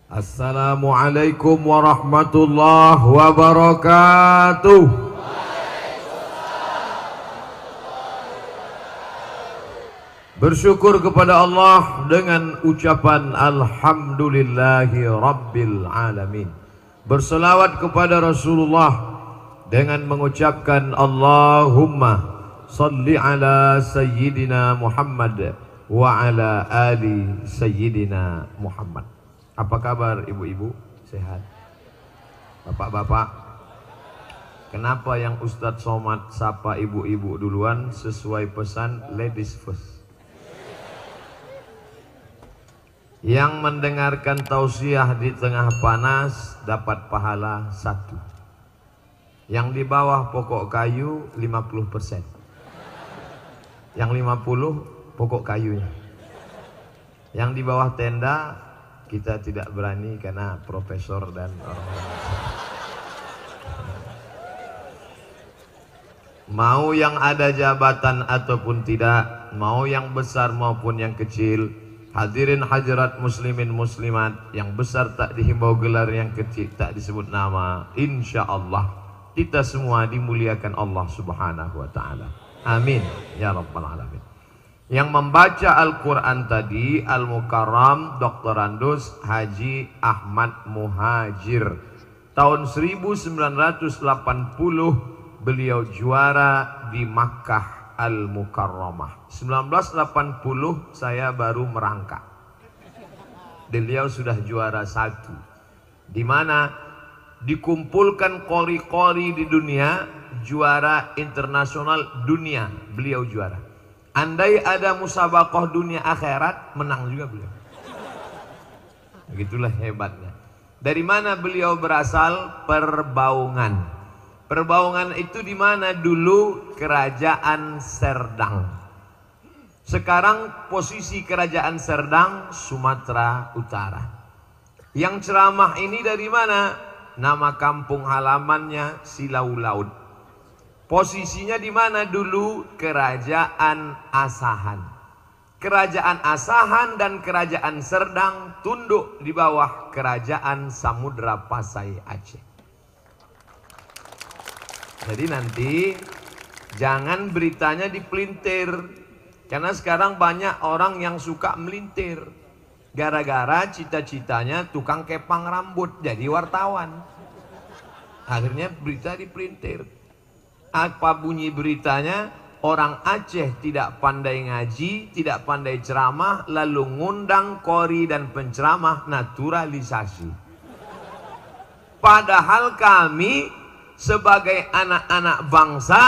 Assalamualaikum warahmatullahi wabarakatuh. Bersyukur kepada Allah dengan ucapan Alhamdulillahi Rabbil Alamin. Berselawat kepada Rasulullah dengan mengucapkan Allahumma salli ala Sayyidina Muhammad wa ala ali Sayyidina Muhammad. Apa kabar ibu-ibu? Sehat? Bapak-bapak? Kenapa yang Ustadz Somad sapa ibu-ibu duluan sesuai pesan ladies first? Yang mendengarkan tausiah di tengah panas dapat pahala 1. Yang di bawah pokok kayu 50%. Yang 50 pokok kayunya. Yang di bawah tenda kita tidak berani karena profesor dan orang-orang. Mau yang ada jabatan ataupun tidak, mau yang besar maupun yang kecil, hadirin hadirat muslimin muslimat, yang besar tak dihimbau gelar, yang kecil tak disebut nama. Insya Allah kita semua dimuliakan Allah subhanahu wa ta'ala. Amin ya rabbal alamin. Yang membaca Al-Quran tadi Al-Mukarram Dr. Andus Haji Ahmad Muhajir. Tahun 1980 beliau juara di Makkah Al-Mukarramah. 1980 saya baru merangkak. Beliau sudah juara 1. Di mana dikumpulkan qori-qori di dunia, juara internasional dunia, beliau juara. Andai ada musabaqah dunia akhirat, menang juga beliau. Begitulah hebatnya. Dari mana beliau berasal? Perbaungan. Perbaungan itu di mana dulu kerajaan Serdang. Sekarang posisi kerajaan Serdang Sumatera Utara. Yang ceramah ini dari mana? Nama kampung halamannya Silau Laut. Posisinya di mana dulu? Kerajaan Asahan. Kerajaan Asahan dan kerajaan Serdang tunduk di bawah kerajaan Samudra Pasai Aceh. Jadi nanti jangan beritanya dipelintir, karena sekarang banyak orang yang suka melintir gara-gara cita-citanya tukang kepang rambut jadi wartawan. Akhirnya berita dipelintir. Apa bunyi beritanya? Orang Aceh tidak pandai ngaji, tidak pandai ceramah, lalu ngundang qori dan penceramah naturalisasi. Padahal kami sebagai anak-anak bangsa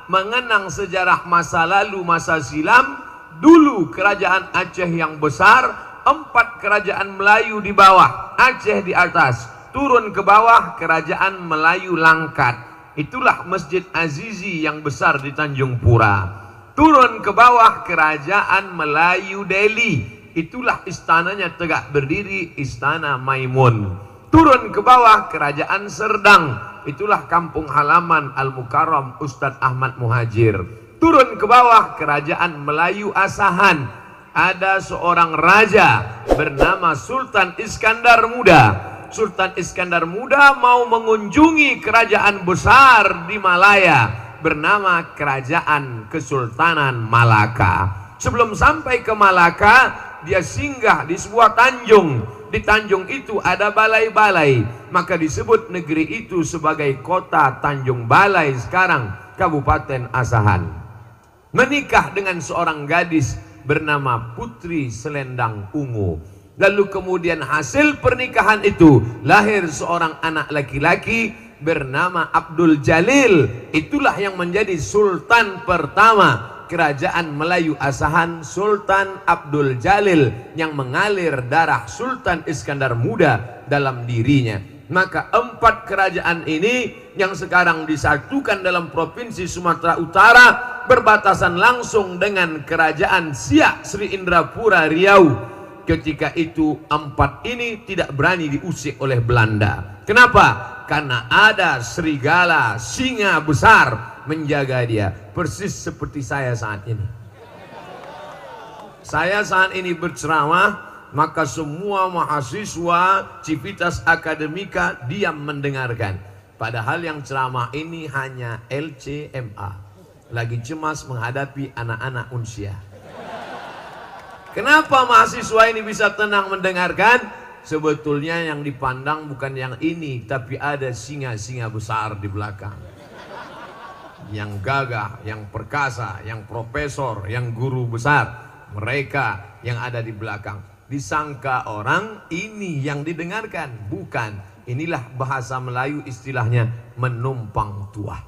mengenang sejarah masa lalu, masa silam. Dulu kerajaan Aceh yang besar, 4 kerajaan Melayu di bawah, Aceh di atas, turun ke bawah kerajaan Melayu Langkat. Itulah Masjid Azizi yang besar di Tanjung Pura. Turun ke bawah kerajaan Melayu Delhi. Itulah istananya tegak berdiri, Istana Maimun. Turun ke bawah kerajaan Serdang. Itulah kampung halaman Al-Mukarram Ustadz Ahmad Muhajir. Turun ke bawah kerajaan Melayu Asahan. Ada seorang raja bernama Sultan Iskandar Muda. Sultan Iskandar Muda mau mengunjungi kerajaan besar di Malaya bernama Kerajaan Kesultanan Malaka. Sebelum sampai ke Malaka, dia singgah di sebuah tanjung. Di tanjung itu ada balai-balai, maka disebut negeri itu sebagai kota Tanjung Balai, sekarang Kabupaten Asahan. Menikah dengan seorang gadis bernama Putri Selendang Ungu. Lalu kemudian hasil pernikahan itu lahir seorang anak laki-laki bernama Abdul Jalil. Itulah yang menjadi sultan pertama kerajaan Melayu Asahan, Sultan Abdul Jalil, yang mengalir darah Sultan Iskandar Muda dalam dirinya. Maka 4 kerajaan ini yang sekarang disatukan dalam provinsi Sumatera Utara berbatasan langsung dengan kerajaan Siak Sri Indrapura Riau. Ketika itu 4 ini tidak berani diusik oleh Belanda. Kenapa? Karena ada serigala singa besar menjaga dia, persis seperti saya saat ini. Saya saat ini berceramah, maka semua mahasiswa Civitas Akademika diam mendengarkan. Padahal yang ceramah ini hanya LCMA, lagi cemas menghadapi anak-anak unsia. Kenapa mahasiswa ini bisa tenang mendengarkan? Sebetulnya yang dipandang bukan yang ini, tapi ada singa-singa besar di belakang. Yang gagah, yang perkasa, yang profesor, yang guru besar. Mereka yang ada di belakang. Disangka orang ini yang didengarkan. Bukan. Inilah bahasa Melayu istilahnya menumpang tuah.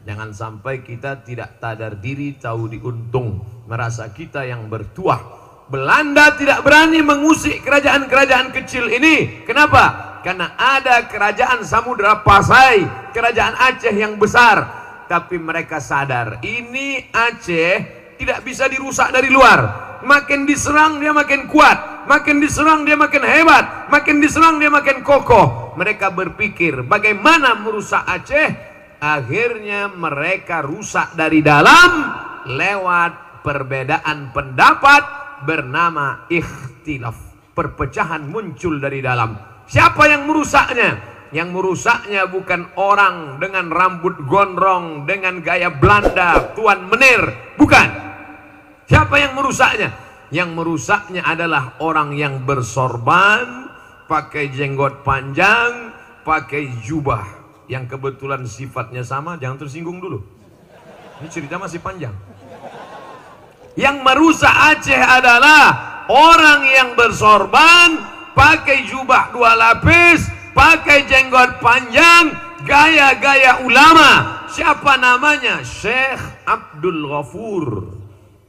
Jangan sampai kita tidak sadar diri, tahu diuntung. Merasa kita yang bertuah. Belanda tidak berani mengusik kerajaan-kerajaan kecil ini. Kenapa? Karena ada kerajaan Samudra Pasai, kerajaan Aceh yang besar. Tapi mereka sadar, ini Aceh tidak bisa dirusak dari luar. Makin diserang dia makin kuat, makin diserang dia makin hebat, makin diserang dia makin kokoh. Mereka berpikir bagaimana merusak Aceh. Akhirnya mereka rusak dari dalam lewat perbedaan pendapat bernama ikhtilaf. Perpecahan muncul dari dalam. Siapa yang merusaknya? Yang merusaknya bukan orang dengan rambut gondrong, dengan gaya Belanda, Tuan Menir. Bukan. Siapa yang merusaknya? Yang merusaknya adalah orang yang bersorban, pakai jenggot panjang, pakai jubah, yang kebetulan sifatnya sama. Jangan tersinggung dulu, ini cerita masih panjang. Yang merusak Aceh adalah orang yang bersorban, pakai jubah 2 lapis, pakai jenggot panjang, gaya-gaya ulama. Siapa namanya? Syekh Abdul Ghafur.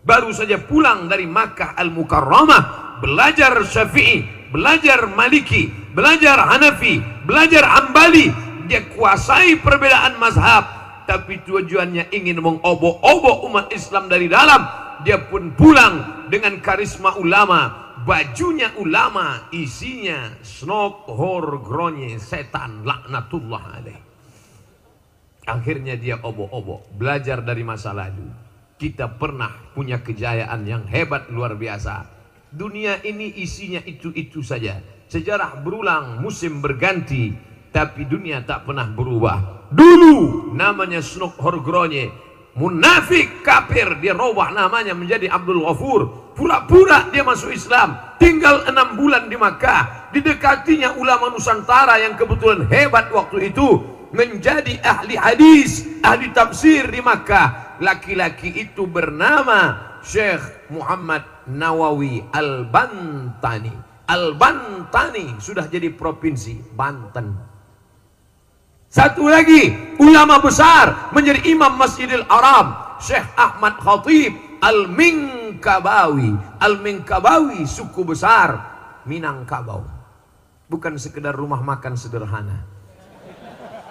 Baru saja pulang dari Makkah Al-Mukarramah, belajar Syafi'i, belajar Maliki, belajar Hanafi, belajar Hambali. Dia kuasai perbedaan mazhab, tapi tujuannya ingin mengobok-obok umat Islam dari dalam. Dia pun pulang dengan karisma ulama, bajunya ulama, isinya snok hor gronye setan laknatullah alaih. Akhirnya dia obok-obok, belajar dari masa lalu. Kita pernah punya kejayaan yang hebat luar biasa. Dunia ini isinya itu-itu saja. Sejarah berulang, musim berganti, tapi dunia tak pernah berubah. Dulu namanya snok hor gronye, munafik kafir, dia robah namanya menjadi Abdul Ghafur. Pura-pura dia masuk Islam, tinggal 6 bulan di Makkah. Didekatinya ulama Nusantara yang kebetulan hebat waktu itu, menjadi ahli hadis, ahli tafsir di Makkah. Laki-laki itu bernama Syekh Muhammad Nawawi Al-Bantani. Al-Bantani sudah jadi provinsi Banten. Satu lagi ulama besar menjadi imam Masjidil Haram, Syekh Ahmad Khatib Al-Minkabawi. Al-Minkabawi suku besar Minangkabau. Bukan sekedar rumah makan sederhana,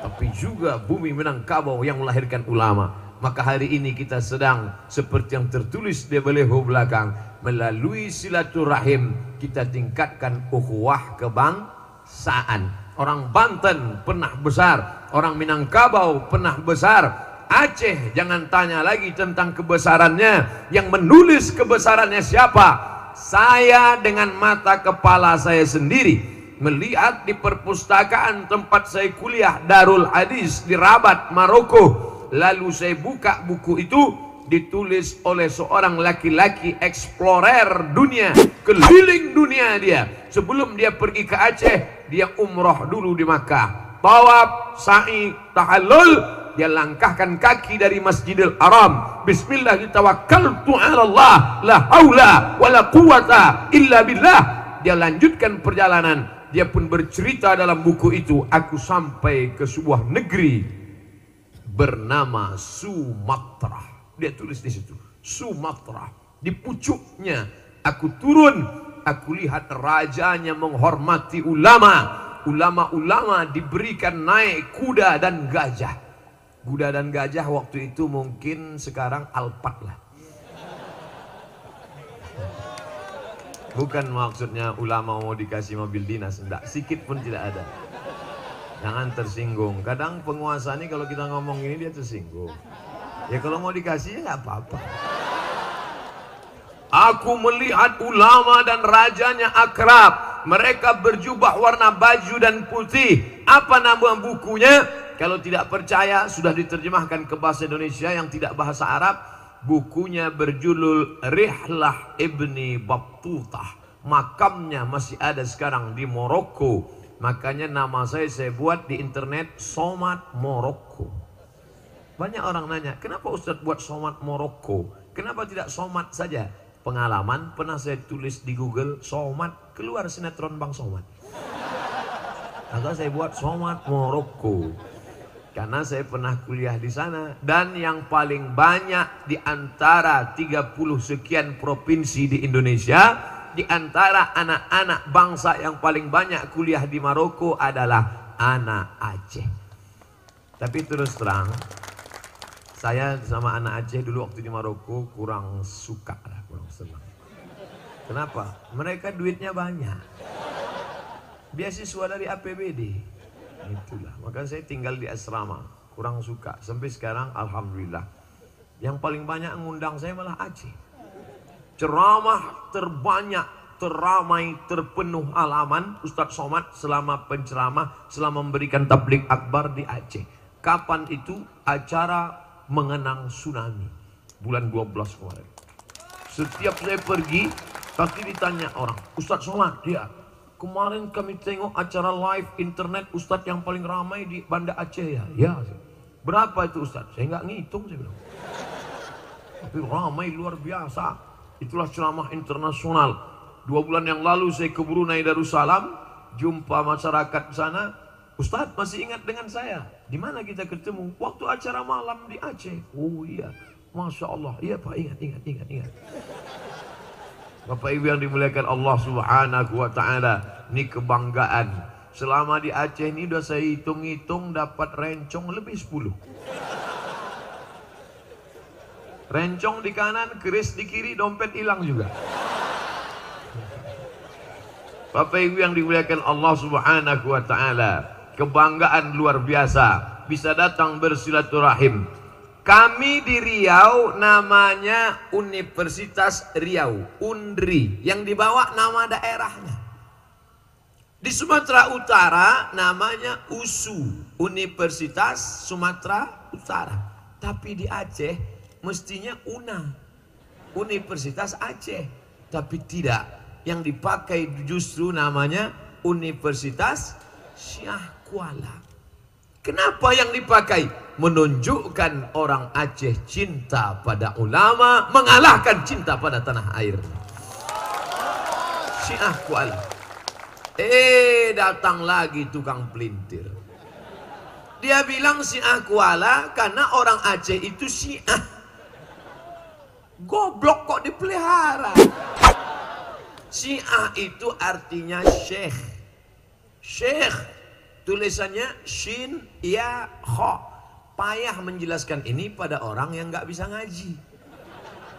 tapi juga bumi Minangkabau yang melahirkan ulama. Maka hari ini kita sedang seperti yang tertulis di baliho belakang, melalui silaturahim kita tingkatkan ukhuwah kebangsaan. Orang Banten pernah besar, orang Minangkabau pernah besar. Aceh jangan tanya lagi tentang kebesarannya. Yang menulis kebesarannya siapa? Saya dengan mata kepala saya sendiri melihat di perpustakaan tempat saya kuliah, Darul Hadis di Rabat, Maroko. Lalu saya buka buku itu, ditulis oleh seorang laki-laki explorer dunia, keliling dunia dia. Sebelum dia pergi ke Aceh, dia umroh dulu di Makkah, tawaf, sa'i, tahallul. Dia langkahkan kaki dari Masjidil Haram, bismillah tawakkaltu 'ala Allah, la haula wala quwata illa billah. Dia lanjutkan perjalanan. Dia pun bercerita dalam buku itu, aku sampai ke sebuah negeri bernama Sumatera. Dia tulis di situ, Sumatera. Di pucuknya aku turun, aku lihat rajanya menghormati ulama. Ulama-ulama diberikan naik kuda dan gajah. Kuda dan gajah waktu itu mungkin sekarang Alphard lah. Bukan maksudnya ulama mau dikasih mobil dinas, enggak, sikit pun tidak ada. Jangan tersinggung. Kadang penguasa ini kalau kita ngomong ini dia tersinggung. Ya kalau mau dikasih ya nggak apa-apa. Aku melihat ulama dan rajanya akrab. Mereka berjubah warna baju dan putih. Apa nama bukunya? Kalau tidak percaya, sudah diterjemahkan ke bahasa Indonesia yang tidak bahasa Arab. Bukunya berjudul Rihlah Ibni Battutah. Makamnya masih ada sekarang di Maroko. Makanya nama saya buat di internet Somad Maroko. Banyak orang nanya, kenapa Ustadz buat Somad Maroko? Kenapa tidak Somad saja? Pengalaman pernah saya tulis di Google Somad, keluar sinetron Bang Somad. Maka saya buat Somad Maroko. Karena saya pernah kuliah di sana. Dan yang paling banyak di antara 30 sekian provinsi di Indonesia, di antara anak-anak bangsa yang paling banyak kuliah di Maroko adalah anak Aceh. Tapi terus terang, saya sama anak Aceh dulu waktu di Maroko kurang suka lah, kurang senang. Kenapa? Mereka duitnya banyak. Beasiswa dari APBD. Itulah, maka saya tinggal di asrama, kurang suka. Sampai sekarang alhamdulillah. Yang paling banyak ngundang saya malah Aceh. Ceramah terbanyak, teramai, terpenuh halaman Ustadz Somad selama penceramah, selama memberikan tabligh akbar di Aceh. Kapan itu? Acara mengenang tsunami bulan 12 kemarin. Setiap saya pergi pasti ditanya orang, Ustadz Somad, ya kemarin kami tengok acara live internet Ustadz yang paling ramai di Banda Aceh ya. Ya. Berapa itu Ustadz? Saya nggak ngitung, saya bilang. Tapi ramai luar biasa. Itulah ceramah internasional. 2 bulan yang lalu saya ke Brunei Darussalam, jumpa masyarakat di sana. Ustadz masih ingat dengan saya? Di mana kita ketemu? Waktu acara malam di Aceh. Oh iya, Masya Allah. Iya Pak, ingat. Bapak Ibu yang dimuliakan Allah Subhanahu wa Ta'ala, ini kebanggaan. Selama di Aceh ini udah saya hitung-hitung dapat rencong lebih 10. Rencong di kanan, keris di kiri, dompet hilang juga. Bapak Ibu yang dimuliakan Allah Subhanahu wa Ta'ala, kebanggaan luar biasa bisa datang bersilaturahim. Kami di Riau namanya Universitas Riau, UNRI, yang dibawa nama daerahnya. Di Sumatera Utara namanya USU, Universitas Sumatera Utara. Tapi di Aceh mestinya UNA, Universitas Aceh. Tapi tidak, yang dipakai justru namanya Universitas Syah Kuala. Kenapa yang dipakai? Menunjukkan orang Aceh cinta pada ulama, mengalahkan cinta pada tanah air. Syah Kuala. Datang lagi tukang pelintir. Dia bilang Syah Kuala karena orang Aceh itu Syiah. Goblok kok dipelihara. Syiah itu artinya syekh. Syekh, tulisannya shin ya kha. Payah menjelaskan ini pada orang yang nggak bisa ngaji.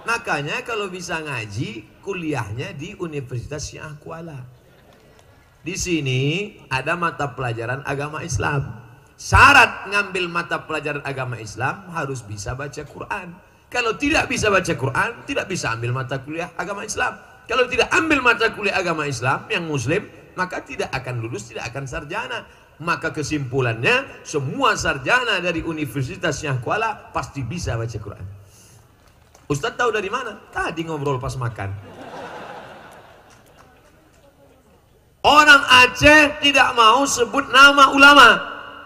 Makanya kalau bisa ngaji, kuliahnya di Universitas Syah Kuala. Di sini ada mata pelajaran agama Islam. Syarat ngambil mata pelajaran agama Islam harus bisa baca Quran. Kalau tidak bisa baca Quran, tidak bisa ambil mata kuliah agama Islam. Kalau tidak ambil mata kuliah agama Islam yang muslim, maka tidak akan lulus, tidak akan sarjana. Maka kesimpulannya, semua sarjana dari Universitas Syah Kuala pasti bisa baca Quran. Ustadz tahu dari mana? Tadi ngobrol pas makan. Orang Aceh tidak mau sebut nama ulama,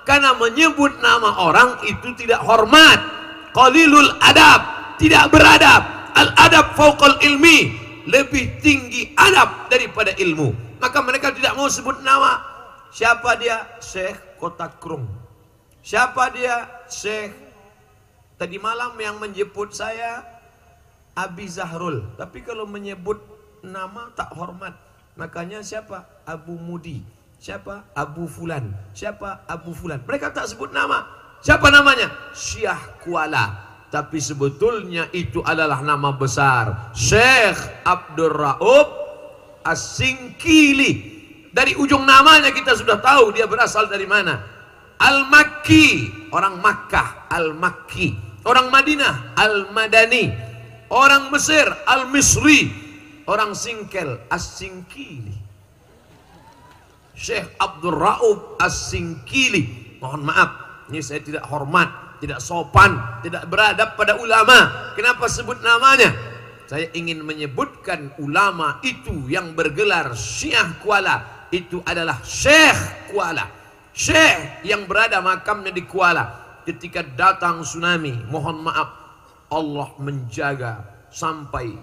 karena menyebut nama orang itu tidak hormat. Qalilul adab, tidak beradab. Al-adab fauqal ilmi, lebih tinggi adab daripada ilmu. Maka mereka tidak mau sebut nama. Siapa dia? Syekh Kota Krung. Siapa dia? Syekh tadi malam yang menjemput saya Abi Zahrul. Tapi kalau menyebut nama tak hormat. Makanya siapa? Abu Mudi. Siapa? Abu Fulan. Siapa? Abu Fulan. Mereka tak sebut nama. Siapa namanya? Syah Kuala. Tapi sebetulnya itu adalah nama besar Syekh Abdul Raub As-Singkili. Dari ujung namanya kita sudah tahu dia berasal dari mana. Al-Makki, orang Makkah. Al-Makki. Orang Madinah, Al-Madani. Orang Mesir Al-Misri, orang Singkel As-Singkili. Syekh Abdul Raub As-Singkili. Mohon maaf, ini saya tidak hormat, tidak sopan, tidak beradab pada ulama. Kenapa sebut namanya? Saya ingin menyebutkan ulama itu yang bergelar Syiah Kuala, itu adalah Syekh Kuala. Syekh yang berada makamnya di Kuala. Ketika datang tsunami, mohon maaf, Allah menjaga sampai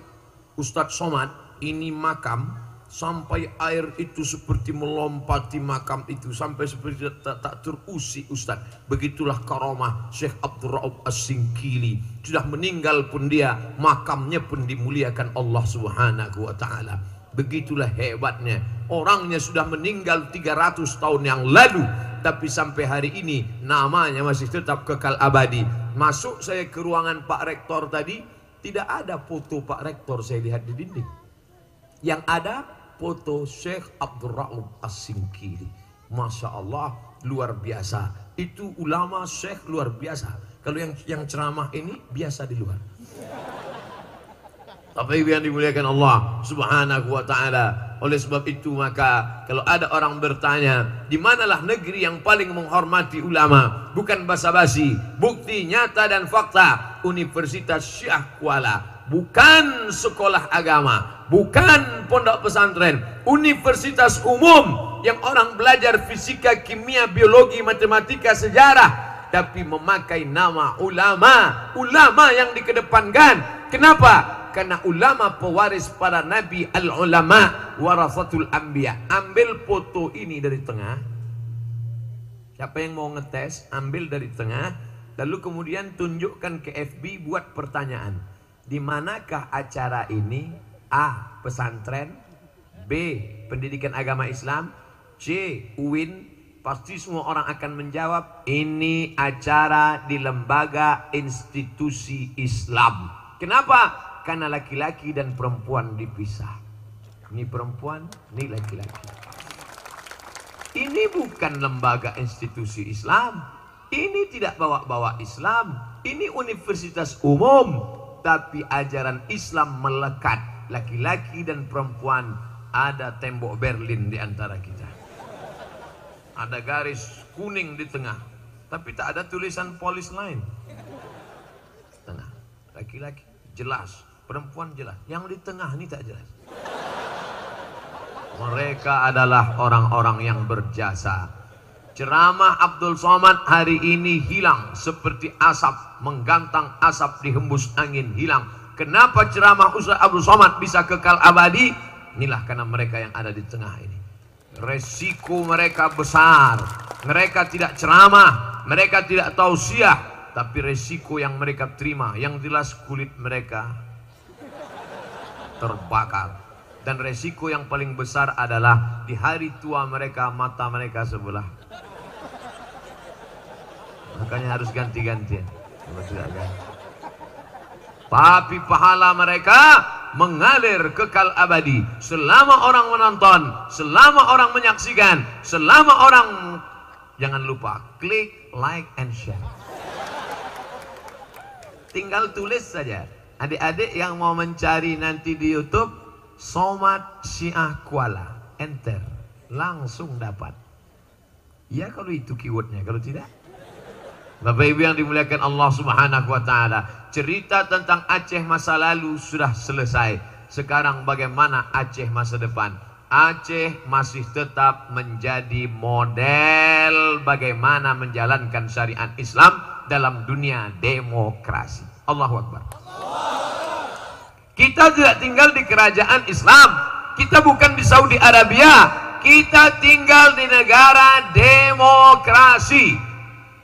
Ustadz Somad ini makam, sampai air itu seperti melompati makam itu, sampai seperti tak terusik Ustadz. Begitulah karomah Syekh Abdul Raub As-Singkili. Sudah meninggal pun dia, makamnya pun dimuliakan Allah Subhanahu wa ta'ala. Begitulah hebatnya. Orangnya sudah meninggal 300 tahun yang lalu, tapi sampai hari ini namanya masih tetap kekal abadi. Masuk saya ke ruangan Pak Rektor tadi, tidak ada foto Pak Rektor saya lihat di dinding. Yang ada foto Syekh Abdul Raub As-Singkili. Masya Allah, luar biasa. Itu ulama Syekh luar biasa. Kalau yang ceramah ini biasa di luar. Tapi yang dimuliakan Allah Subhanahu wa ta'ala. Oleh sebab itu maka kalau ada orang bertanya, di manalah negeri yang paling menghormati ulama? Bukan basa-basi, bukti nyata dan fakta. Universitas Syiah Kuala. Bukan sekolah agama, bukan pondok pesantren, universitas umum yang orang belajar fisika, kimia, biologi, matematika, sejarah, tapi memakai nama ulama. Ulama yang dikedepankan. Kenapa? Karena ulama pewaris para nabi, al-ulama warasatul anbiya. Ambil foto ini dari tengah. Siapa yang mau ngetes, ambil dari tengah, lalu kemudian tunjukkan ke FB, buat pertanyaan. Di manakah acara ini? A. Pesantren, B. Pendidikan agama Islam, C. UIN. Pasti semua orang akan menjawab, ini acara di lembaga institusi Islam. Kenapa? Karena laki-laki dan perempuan dipisah. Ini perempuan, ini laki-laki. Ini bukan lembaga institusi Islam. Ini tidak bawa-bawa Islam. Ini universitas umum. Tapi ajaran Islam melekat. Laki-laki dan perempuan, ada tembok Berlin di antara kita. Ada garis kuning di tengah. Tapi tak ada tulisan polis lain. Tengah. Laki-laki jelas. Perempuan jelas, yang di tengah ini tak jelas. Mereka adalah orang-orang yang berjasa. Ceramah Abdul Somad hari ini hilang seperti asap, menggantang asap dihembus angin, hilang. Kenapa ceramah Ustaz Abdul Somad bisa kekal abadi? Inilah karena mereka yang ada di tengah ini. Resiko mereka besar. Mereka tidak ceramah, mereka tidak tausiah, tapi resiko yang mereka terima, yang jelas kulit mereka terbakar. Dan resiko yang paling besar adalah di hari tua mereka, mata mereka sebelah. Makanya harus ganti-gantian. Tapi pahala mereka mengalir kekal abadi. Selama orang menonton, selama orang menyaksikan, selama orang, jangan lupa klik, like, and share. Tinggal tulis saja. Adik-adik yang mau mencari nanti di YouTube, Somad Syiah Kuala, enter, langsung dapat. Ya kalau itu keywordnya, kalau tidak. Bapak Ibu yang dimuliakan Allah Subhanahu wa ta'ala, cerita tentang Aceh masa lalu sudah selesai. Sekarang bagaimana Aceh masa depan? Aceh masih tetap menjadi model bagaimana menjalankan syariat Islam dalam dunia demokrasi. Allahu Akbar. Kita tidak tinggal di kerajaan Islam. Kita bukan di Saudi Arabia. Kita tinggal di negara demokrasi.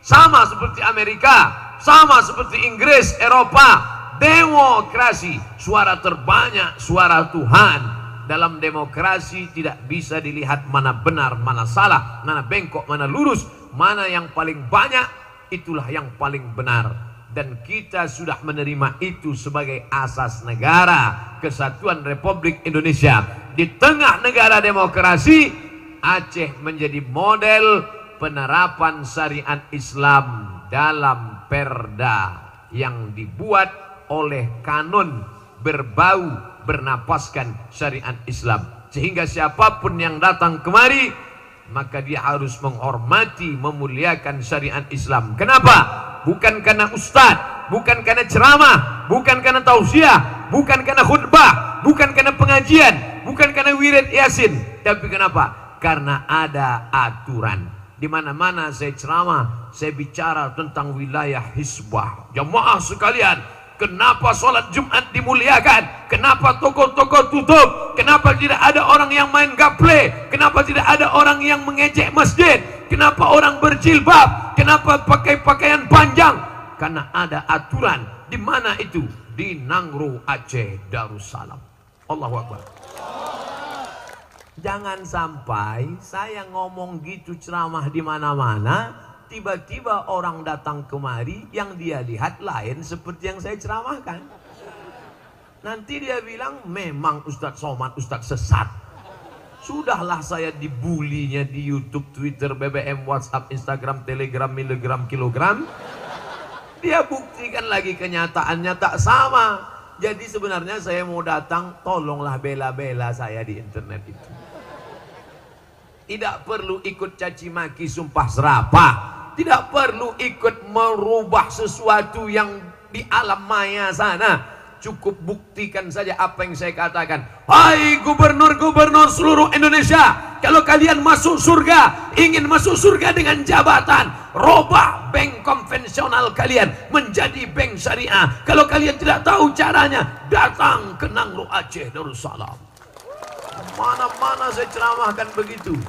Sama seperti Amerika, sama seperti Inggris, Eropa. Demokrasi. Suara terbanyak, suara Tuhan. Dalam demokrasi tidak bisa dilihat mana benar, mana salah, mana bengkok, mana lurus. Mana yang paling banyak, itulah yang paling benar. Dan kita sudah menerima itu sebagai asas negara Kesatuan Republik Indonesia. Di tengah negara demokrasi, Aceh menjadi model penerapan syariat Islam dalam perda yang dibuat oleh kanon berbau bernapaskan syariat Islam. Sehingga siapapun yang datang kemari, maka dia harus menghormati, memuliakan syariat Islam. Kenapa? Bukan karena ustadz, bukan karena ceramah, bukan karena tausiah, bukan karena khutbah, bukan karena pengajian, bukan karena wirid yasin. Tapi kenapa? Karena ada aturan. Di mana-mana saya ceramah, saya bicara tentang wilayah hisbah. Jamaah sekalian, kenapa sholat Jumat dimuliakan? Kenapa toko-toko tutup? Kenapa tidak ada orang yang main gaple? Kenapa tidak ada orang yang mengejek masjid? Kenapa orang berjilbab? Kenapa pakai pakaian panjang? Karena ada aturan. Di mana itu? Di Nangro, Aceh, Darussalam. Allahu Akbar. Jangan sampai saya ngomong gitu ceramah di mana-mana, tiba-tiba orang datang kemari yang dia lihat lain seperti yang saya ceramahkan. Nanti dia bilang memang Ustadz Somad Ustadz sesat. Sudahlah saya dibulinya di YouTube, Twitter, BBM, WhatsApp, Instagram, Telegram, miligram, kilogram. Dia buktikan lagi kenyataannya tak sama. Jadi sebenarnya saya mau datang, tolonglah bela-bela saya di internet itu. Tidak perlu ikut caci maki, sumpah serapah. Tidak perlu ikut merubah sesuatu yang di alam maya sana. Cukup buktikan saja apa yang saya katakan. Hai gubernur-gubernur seluruh Indonesia, kalau kalian masuk surga, ingin masuk surga dengan jabatan, robah bank konvensional kalian menjadi bank syariah. Kalau kalian tidak tahu caranya, datang ke Nangro, Aceh, Darussalam. Mana-mana saya ceramahkan begitu.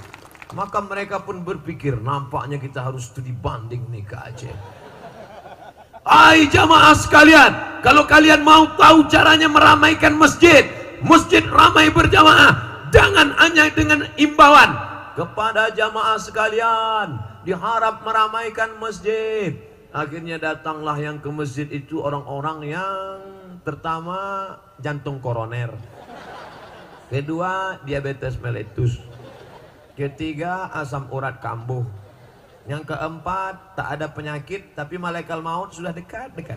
Maka mereka pun berpikir, nampaknya kita harus studi banding nih ke Aceh. Hai jamaah sekalian, kalau kalian mau tahu caranya meramaikan masjid, masjid ramai berjamaah, jangan hanya dengan imbauan kepada jamaah sekalian, diharap meramaikan masjid. Akhirnya datanglah yang ke masjid itu orang-orang yang pertama jantung koroner, kedua diabetes meletus, ketiga asam urat kambuh, yang keempat tak ada penyakit tapi malaikat maut sudah dekat-dekat.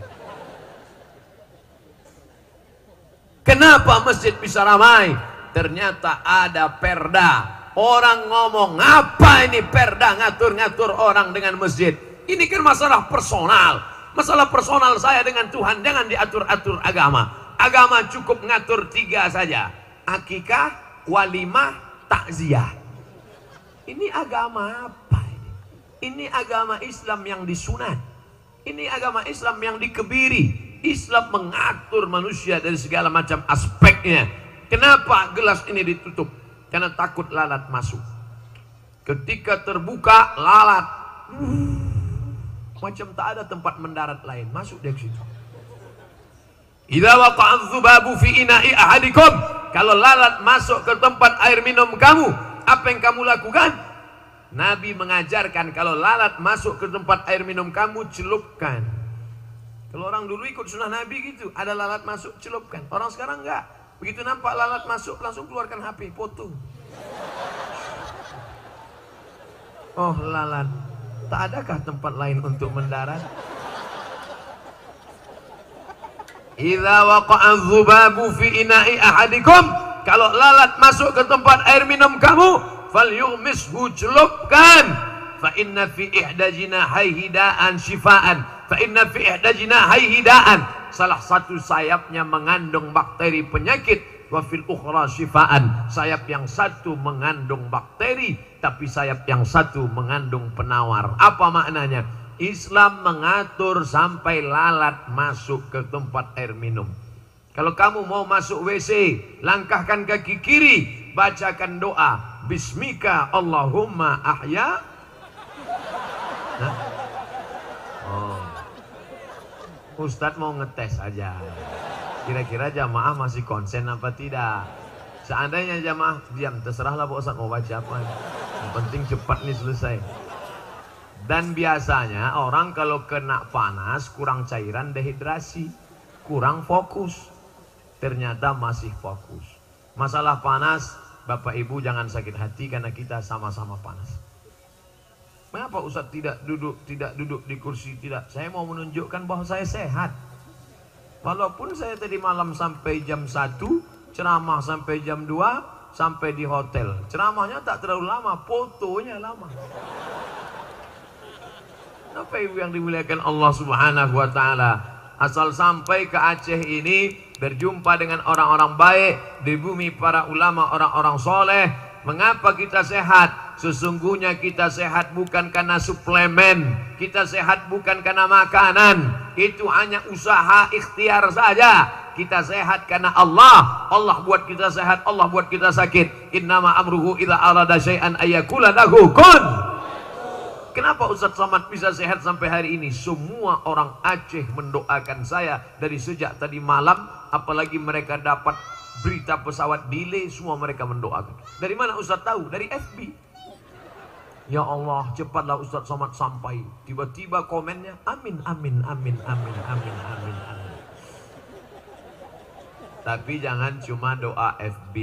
Kenapa masjid bisa ramai? Ternyata ada perda. Orang ngomong, apa ini perda ngatur-ngatur orang dengan masjid? Ini kan masalah personal. Masalah personal saya dengan Tuhan, jangan diatur-atur agama. Agama cukup ngatur 3 saja. Akikah, walimah, takziah. Ini agama apa? Ini agama Islam yang disunat. Ini agama Islam yang dikebiri. Islam mengatur manusia dari segala macam aspeknya. Kenapa gelas ini ditutup? Karena takut lalat masuk. Ketika terbuka lalat, macam tak ada tempat mendarat lain, masuk dia ke situ. Idza waqa'a dzubabu fi ina'i ahadikum, kalau lalat masuk ke tempat air minum kamu, apa yang kamu lakukan? Nabi mengajarkan kalau lalat masuk ke tempat air minum kamu, celupkan. Kalau orang dulu ikut sunnah Nabi gitu, ada lalat masuk, celupkan. Orang sekarang enggak. Begitu nampak lalat masuk, langsung keluarkan HP, foto. Oh lalat, tak adakah tempat lain untuk mendarat? Idza waqa'a dzubabu fi ina'i ahadikum, kalau lalat masuk ke tempat air minum kamu, falyughmishu, celupkan. Fa inna fi ihda jinahaihi da'an shifaan. Fa inna fi ihda jinahaihi da'an, salah satu sayapnya mengandung bakteri penyakit. Wa fil ukhra shifaan, sayap yang satu mengandung bakteri, tapi sayap yang satu mengandung penawar. Apa maknanya? Islam mengatur sampai lalat masuk ke tempat air minum. Kalau kamu mau masuk WC, langkahkan kaki kiri, bacakan doa, Bismika Allahumma ahya. Nah. Oh. Ustadz mau ngetes aja. Kira-kira jamaah masih konsen apa tidak? Seandainya jamaah diam, terserahlah Pak Ustadz mau baca apa. Yang penting cepat nih selesai. Dan biasanya orang kalau kena panas, kurang cairan, dehidrasi, kurang fokus. Ternyata masih fokus. Masalah panas, Bapak Ibu jangan sakit hati karena kita sama-sama panas. Mengapa Ustadz tidak duduk di kursi? Tidak, saya mau menunjukkan bahwa saya sehat. Walaupun saya tadi malam sampai jam 1, ceramah sampai jam 2, sampai di hotel. Ceramahnya tak terlalu lama, fotonya lama. Bapak Ibu yang dimuliakan Allah Subhanahu wa taala, asal sampai ke Aceh ini berjumpa dengan orang-orang baik di bumi para ulama, orang-orang soleh. Mengapa kita sehat? Sesungguhnya kita sehat bukan karena suplemen, kita sehat bukan karena makanan, itu hanya usaha ikhtiar saja. Kita sehat karena Allah. Allah buat kita sehat, Allah buat kita sakit. Innama amruhu idza arada syai'an ayyakula lahu kun. Kenapa Ustaz Somad bisa sehat sampai hari ini? Semua orang Aceh mendoakan saya dari sejak tadi malam, apalagi mereka dapat berita pesawat delay, semua mereka mendoakan. Dari mana Ustaz tahu? Dari FB. Ya Allah, cepatlah Ustaz Somad sampai. Tiba-tiba komennya, amin, amin, amin, amin, amin, amin, amin. Tapi jangan cuma doa FB,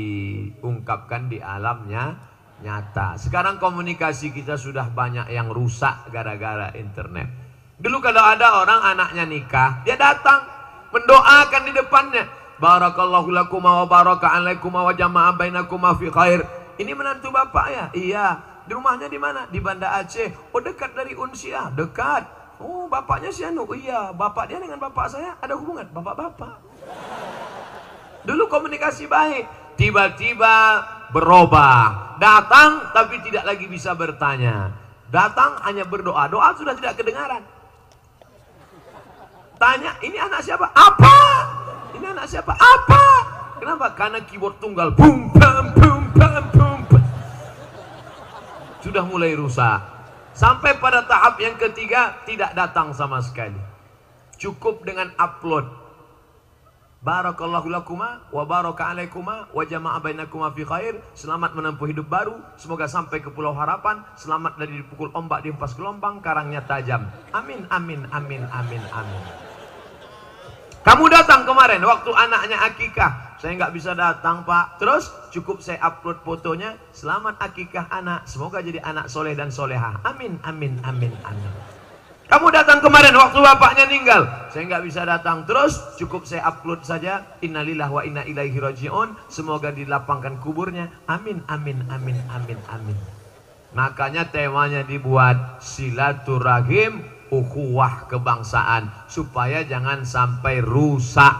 ungkapkan di alamnya nyata. Sekarang komunikasi kita sudah banyak yang rusak gara-gara internet. Dulu kalau ada orang anaknya nikah, dia datang mendoakan di depannya. Barakallahu lakuma wa baraka alaikuma wa jama'a bainakuma fi khair. Ini menantu bapak ya? Iya. Di rumahnya di mana? Di Banda Aceh. Oh, dekat dari Unsia, dekat. Oh, bapaknya si Anu. Iya, bapak dia dengan bapak saya ada hubungan, bapak-bapak. Dulu komunikasi baik, tiba-tiba berubah. Datang tapi tidak lagi bisa bertanya. Datang hanya berdoa. Doa sudah tidak kedengaran. Tanya, ini anak siapa? Apa? Ini anak siapa? Apa? Kenapa? Karena keyboard tunggal. Bum, bam, bum, bam, bum, bam. Sudah mulai rusak. Sampai pada tahap yang ketiga, tidak datang sama sekali. Cukup dengan upload. Barakallahu lakuma wa baraka alaikuma wa jama'a bainakuma fi khair. Selamat menempuh hidup baru, semoga sampai ke Pulau Harapan, selamat dari dipukul ombak dihempas gelombang, karangnya tajam. Amin, amin, amin, amin, amin. Kamu datang kemarin waktu anaknya akikah. Saya nggak bisa datang Pak. Terus cukup saya upload fotonya. Selamat akikah anak, semoga jadi anak soleh dan solehah. Amin, amin, amin, amin. Kamu datang kemarin waktu bapaknya meninggal. Saya nggak bisa datang. Terus cukup saya upload saja. Innalillahi wa inna ilaihi raji'un. Semoga dilapangkan kuburnya. Amin, amin, amin, amin, amin. Makanya temanya dibuat silaturahim, ukhuwah kebangsaan, supaya jangan sampai rusak.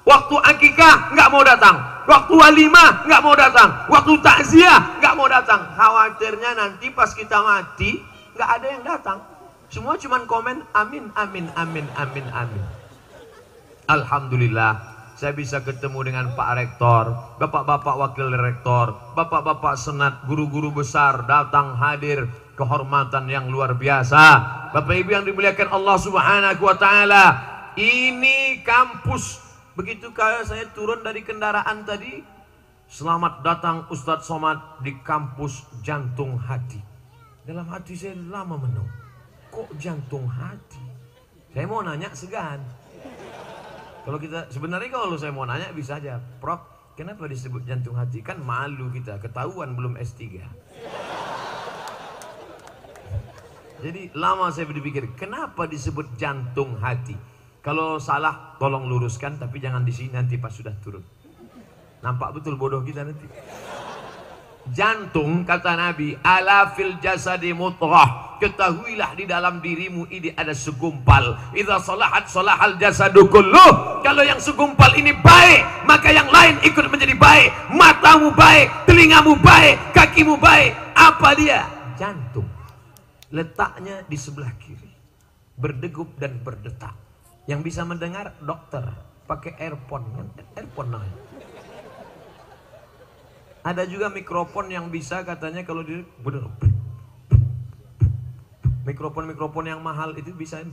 Waktu akikah nggak mau datang, waktu walimah nggak mau datang, waktu takziah nggak mau datang. Khawatirnya nanti pas kita mati nggak ada yang datang. Semua cuman komen amin, amin, amin, amin, amin. Alhamdulillah, saya bisa ketemu dengan Pak Rektor, bapak-bapak wakil rektor, bapak-bapak senat, guru-guru besar datang hadir, kehormatan yang luar biasa. Bapak Ibu yang dimuliakan Allah Subhanahu wa taala, ini kampus. Begitu kali saya turun dari kendaraan tadi, selamat datang Ustadz Somad di kampus Jantung Hati. Dalam hati saya lama menung. Kok jantung hati? Saya mau nanya segan. Kalau kita sebenarnya kalau saya mau nanya bisa aja, Prof, kenapa disebut jantung hati? Kan malu kita, ketahuan belum S3. Jadi lama saya berpikir, kenapa disebut jantung hati? Kalau salah tolong luruskan, tapi jangan di sini nanti pas sudah turun. Nampak betul bodoh kita nanti. Jantung kata Nabi, ala fil jasadi mutrah. Ketahuilah di dalam dirimu ini ada segumpal. Idza salahat salahal jasadu kulluh. Kalau yang segumpal ini baik, maka yang lain ikut menjadi baik. Matamu baik, telingamu baik, kakimu baik. Apa dia? Jantung. Letaknya di sebelah kiri, berdegup dan berdetak. Yang bisa mendengar dokter pakai earphone, earphone namanya. Ada juga mikrofon yang bisa katanya kalau dia bener. Mikrofon yang mahal itu bisa.